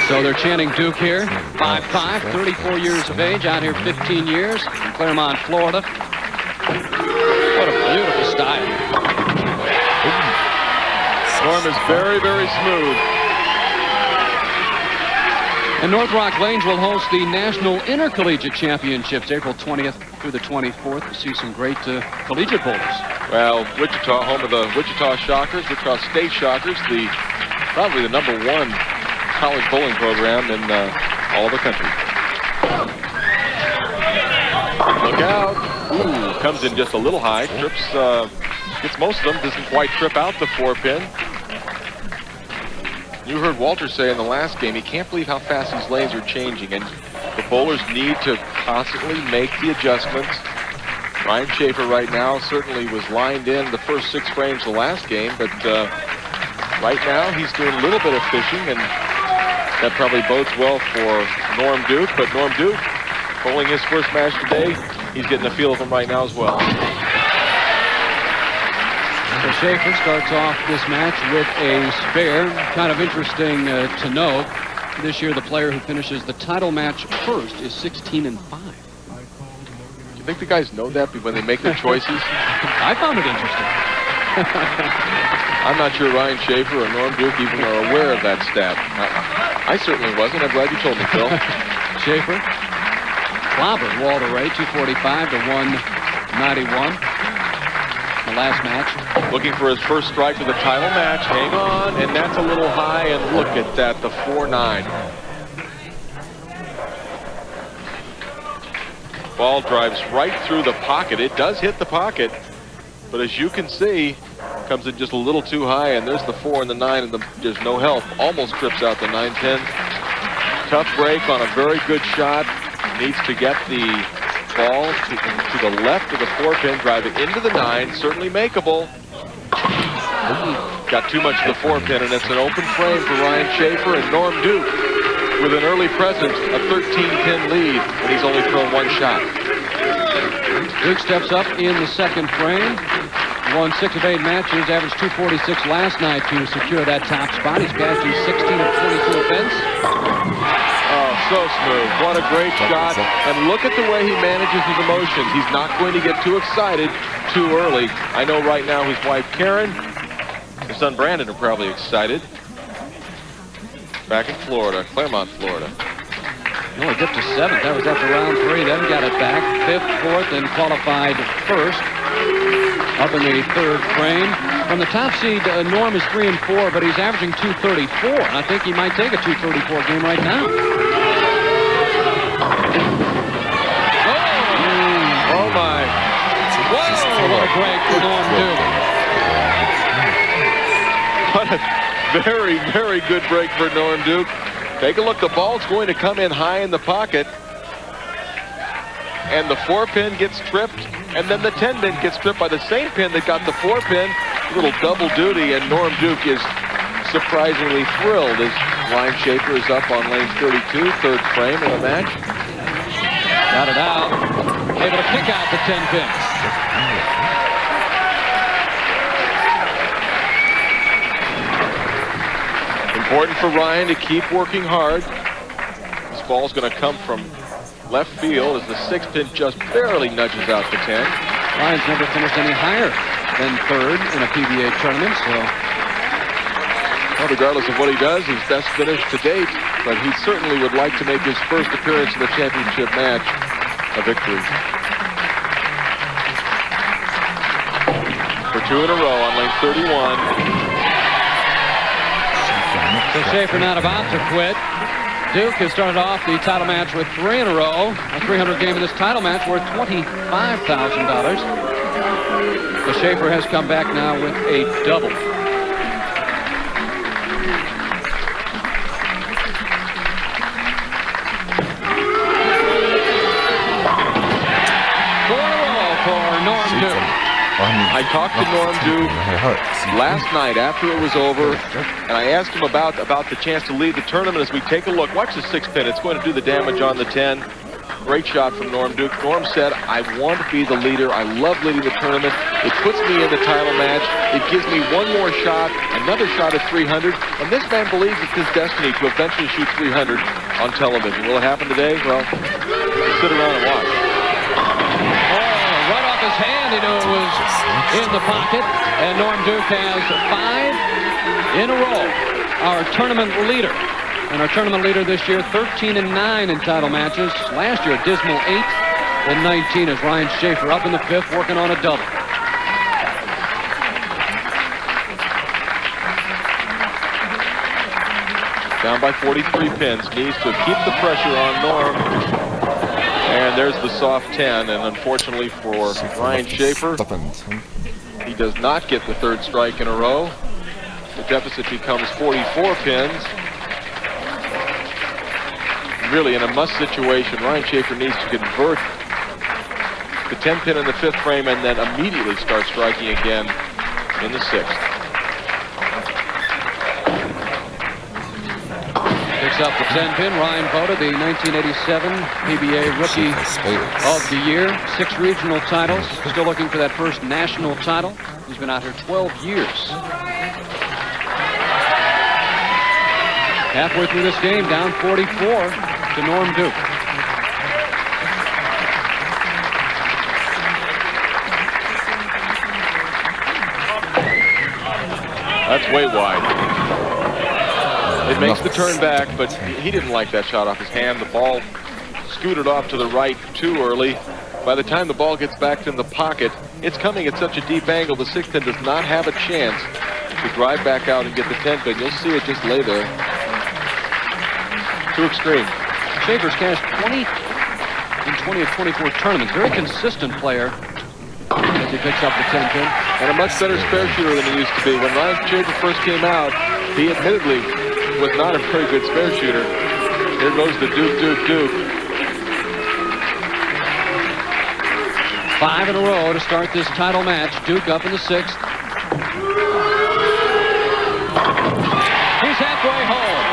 So they're chanting Duke here. 5'5", 34 years of age, out here 15 years in Claremont, Florida. What a beautiful style. Norm is very, very smooth. And NorthRock Lanes will host the National Intercollegiate Championships April 20th through the 24th. We'll see some great collegiate bowlers. Well, Wichita, home of the Wichita Shockers, Wichita State Shockers, probably the #1 college bowling program in all of the country. Look out. Ooh, comes in just a little high. Trips, gets most of them, doesn't quite trip out the 4-pin. You heard Walter say in the last game, he can't believe how fast these lanes are changing, and the bowlers need to constantly make the adjustments. Ryan Shafer right now certainly was lined in the first 6 frames of the last game, but right now he's doing a little bit of fishing, and that probably bodes well for Norm Duke. But Norm Duke, bowling his first match today, he's getting a feel of him right now as well. So Shafer starts off this match with a spare. Kind of interesting to note, this year the player who finishes the title match first is 16-5. You think the guys know that when they make their choices? I found it interesting. I'm not sure Ryan Shafer or Norm Duke even are aware of that stat. I certainly wasn't. I'm glad you told me, Phil. Shafer clobbered Walter Ray, 245 to 191. The last match. Looking for his first strike of the title match. Hang on, and that's a little high, and look at that, the 4-9. Ball drives right through the pocket. It does hit the pocket, but as you can see, comes in just a little too high, and there's the 4 and the 9, and there's no help. Almost trips out the 9-10. Tough break on a very good shot. Needs to get the ball to the left of the 4-pin, drive it into the 9, certainly makeable. Got too much of the 4-pin, and it's an open frame for Ryan Shafer and Norm Duke with an early presence, a 13-pin lead, and he's only thrown 1 shot. Duke steps up in the second frame. Won 6 of 8 matches, averaged 246 last night to secure that top spot. He's cashed in 16 of 22 events. Oh, so smooth. What a great shot. And look at the way he manages his emotions. He's not going to get too excited too early. I know right now his wife Karen, his son Brandon are probably excited. Back in Florida, Claremont, Florida. He only dipped to 7th. That was after round 3. Then got it back. 5th, 4th, and qualified 1st. Up in the 3rd frame. From the top seed, Norm is 3 and 4, but he's averaging 234. I think he might take a 234 game right now. Oh my. Whoa, what a break for Norm Duke. What a very, very good break for Norm Duke. Take a look, the ball's going to come in high in the pocket. And the 4-pin gets tripped, and then the 10-pin gets tripped by the same pin that got the 4-pin. A little double duty, and Norm Duke is surprisingly thrilled as Ryan Shafer is up on lane 32, 3rd frame of the match. Got it out. Able to pick out the 10-pin. Important for Ryan to keep working hard. This ball's going to come from left field as the 6-pin just barely nudges out the 10. Ryan's never finished any higher than 3rd in a PBA tournament, so. Well, regardless of what he does, his best finish to date, but he certainly would like to make his first appearance in the championship match a victory. For 2 in a row on lane 31. So Shafer not about to quit. Duke has started off the title match with 3 in a row. A 300 game in this title match worth $25,000. So Shafer has come back now with a double. I talked to Norm Duke last night after it was over, and I asked him about the chance to lead the tournament as we take a look. Watch the 6-pin. It's going to do the damage on the 10. Great shot from Norm Duke. Norm said, I want to be the leader. I love leading the tournament. It puts me in the title match. It gives me one more shot, another shot at 300. And this man believes it's his destiny to eventually shoot 300 on television. Will it happen today? Well, sit around and watch. Oh, right off his hand, he knew it was in the pocket. And Norm Duke has 5 in a row. Our tournament leader. And our tournament leader this year, 13-9 in title matches. Last year, a dismal 8-19 as Ryan Shafer up in the 5th, working on a double. Down by 43 pins. Needs to keep the pressure on Norm. And there's the soft 10. And unfortunately for Ryan Shafer, he does not get the 3rd strike in a row. The deficit becomes 44 pins. Really, in a must situation, Ryan Shafer needs to convert the 10 pin in the 5th frame and then immediately start striking again in the 6th. Picks up the 10 pin. Ryan voted the 1987 PBA Rookie of the Year. 6 regional titles. Still looking for that first national title. He's been out here 12 years. Halfway through this game, down 44 to Norm Duke. That's way wide. It makes the turn back, but he didn't like that shot off his hand. The ball scooted off to the right too early. By the time the ball gets back in the pocket, it's coming at such a deep angle, the 6 pin does not have a chance to drive back out and get the 10 pin. You'll see it just lay there. Too extreme. Shafer's cashed 20 in 20 of 24 tournaments. Very consistent player as he picks up the 10 pin. And a much better spare shooter than he used to be. When Ryan Shafer first came out, he admittedly was not a very good spare shooter. Here goes the Duke. 5 in a row to start this title match. Duke up in the 6th. He's halfway home.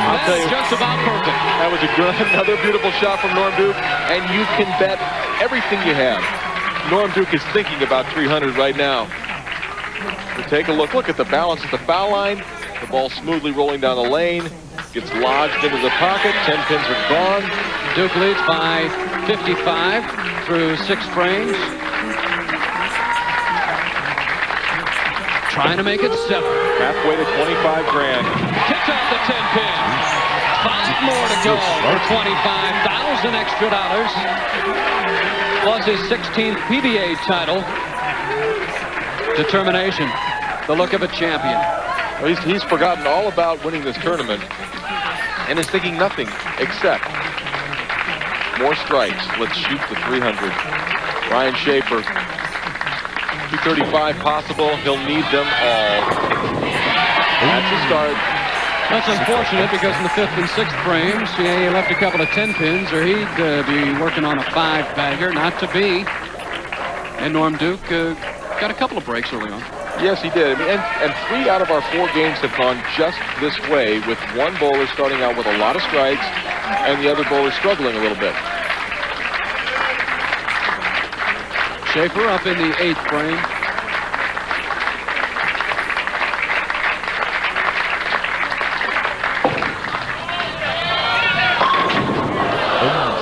I'll tell you, just about perfect. That was another beautiful shot from Norm Duke, and you can bet everything you have. Norm Duke is thinking about 300 right now. So take a look. Look at the balance at the foul line. The ball smoothly rolling down the lane. Gets lodged into the pocket. 10 pins are gone. Duke leads by 55 through 6 frames. Trying to make it 7. Halfway to 25 grand. Kicks off the 10 pin. 5 more to go for $25,000 extra dollars. Plus his 16th PBA title. Determination. The look of a champion. Well, he's forgotten all about winning this tournament and is thinking nothing except more strikes. Let's shoot the 300. Ryan Shafer. 235 possible. He'll need them all. That's the start. That's unfortunate because in the 5th and 6th frames, he left a couple of 10 pins, or he'd be working on a 5-bagger. Not to be. And Norm Duke got a couple of breaks early on. Yes, he did. I mean, and 3 out of our 4 games have gone just this way, with one bowler starting out with a lot of strikes and the other bowler struggling a little bit. Shafer up in the 8th frame.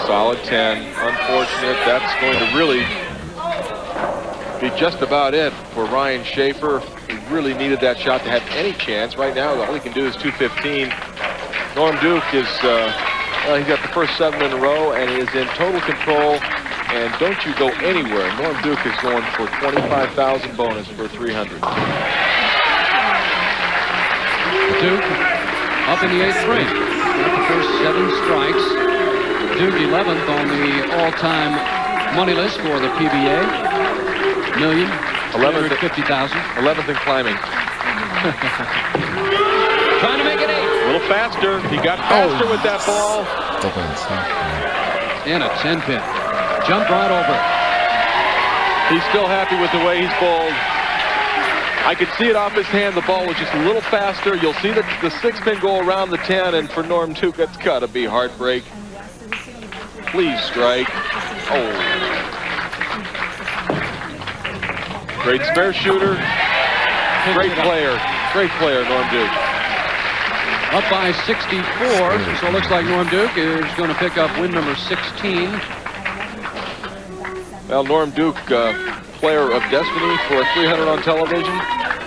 Solid 10. Unfortunate. That's going to really be just about it for Ryan Shafer. He really needed that shot to have any chance. Right now, all he can do is 215. Norm Duke is, he got the first 7 in a row and is in total control. And don't you go anywhere. Norm Duke is going for 25,000 bonus for 300. Duke up in the 8th frame. Got the first 7 strikes. Duke 11th on the all-time money list for the PBA. $1,350,000. 11th and climbing. Trying to make it 8. A little faster. He got faster with that ball. And a 10 pin. Jumped right over it. He's still happy with the way he's bowled. I could see it off his hand. The ball was just a little faster. You'll see the 6 pin go around the 10, and for Norm Duke, that's got to be heartbreak. Please strike. Oh. Great spare shooter. Great player. Great player, Norm Duke. Up by 64, so it looks like Norm Duke is going to pick up win number 16. Well, Norm Duke, player of destiny for a 300 on television.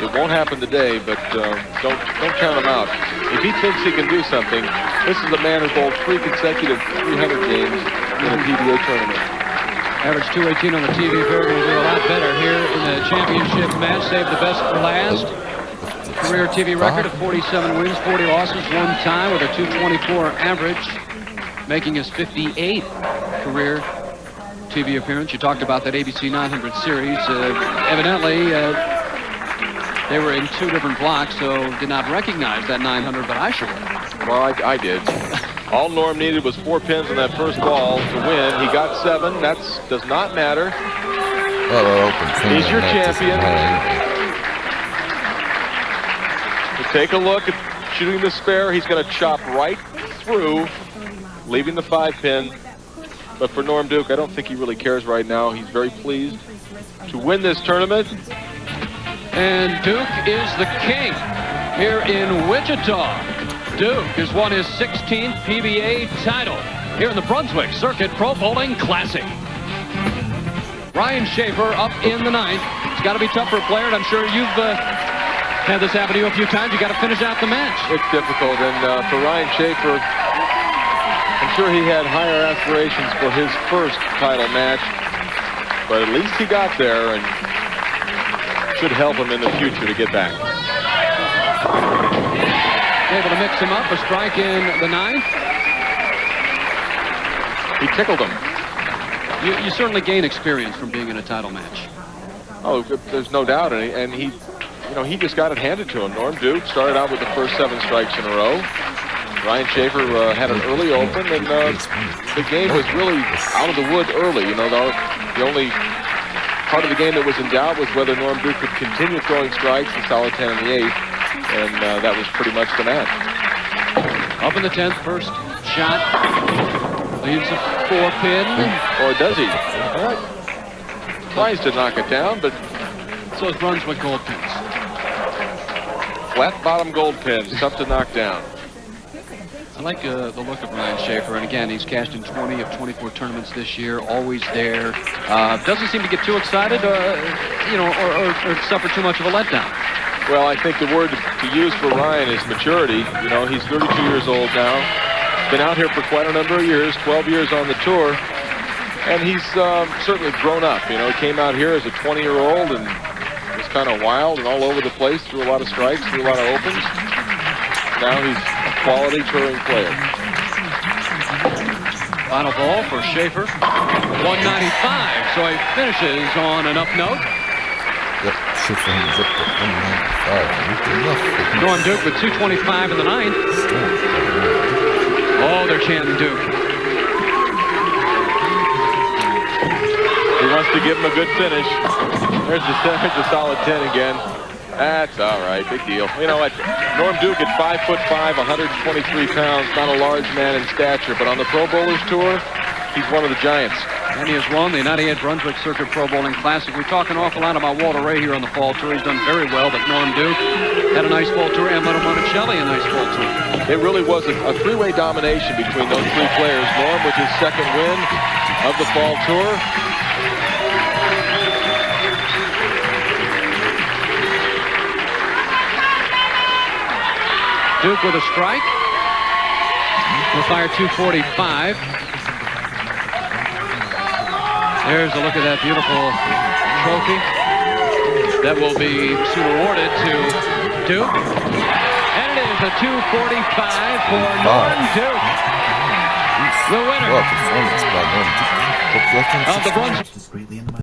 It won't happen today, but don't count him out. If he thinks he can do something, this is the man who bowled 3 consecutive 300 games in a PBA tournament. Average 218 on the TV fair. Going to do a lot better here in the championship match. Save the best for last. Career TV record of 47 wins, 40 losses, 1 tie with a 224 average, making his 58th career TV appearance. You talked about that ABC 900 series. Evidently, they were in 2 different blocks, so did not recognize that 900, but I sure did. Well, I did. All Norm needed was 4 pins on that first ball to win. He got 7. That does not matter. He's your champion. Take a look at shooting the spare. He's going to chop right through, leaving the 5 pin. But for Norm Duke, I don't think he really cares right now. He's very pleased to win this tournament. And Duke is the king here in Wichita. Duke has won his 16th PBA title here in the Brunswick Circuit Pro Bowling Classic. Ryan Shafer up in the 9th. It's got to be tough for a player, and I'm sure you've had this happen to you a few times. You got to finish out the match. It's difficult, and for Ryan Shafer, I'm sure he had higher aspirations for his first title match, but at least he got there, and should help him in the future to get back. Able to mix him up, a strike in the 9th. He tickled him. You certainly gain experience from being in a title match. Oh, there's no doubt, and he just got it handed to him. Norm Duke started out with the first 7 strikes in a row. Ryan Shafer had an early open, and the game was really out of the wood early. The only part of the game that was in doubt was whether Norm Duke could continue throwing strikes in solid 10 in the 8th, and that was pretty much the match. Up in the 10th, first shot. Leaves a 4 pin. Or does he? Tries to knock it down, but so is Brunswick gold pins. Flat bottom gold pins, tough to knock down. I like the look of Ryan Shafer, and again, he's cashed in 20 of 24 tournaments this year, always there. Doesn't seem to get too excited, or suffer too much of a letdown. Well, I think the word to use for Ryan is maturity. He's 32 years old now. Been out here for quite a number of years, 12 years on the tour, and he's certainly grown up. He came out here as a 20-year-old and was kind of wild and all over the place, threw a lot of strikes, threw a lot of opens. Now he's a quality touring player. Final ball for Shafer, 195, so he finishes on an up note. Norm Duke with 225 in the 9th. Oh, they're chanting Duke. He wants to give him a good finish. There's a solid 10 again. That's all right, big deal. You know what? Norm Duke at 5'5", 123 pounds, not a large man in stature, but on the Pro Bowlers Tour, he's one of the giants. And he has won the 98 Brunswick Circuit Pro Bowling Classic. We talk an awful lot about Walter Ray here on the fall tour. He's done very well, but Norm Duke had a nice fall tour, and Leno Monticelli a nice fall tour. It really was a three-way domination between those 3 players. Norm with his 2nd win of the fall tour. Duke with a strike. He'll fire 245. There's a look at that beautiful trophy that will be soon awarded to Duke. And it is a 245 for Norm Duke. The winner of the Brunswick.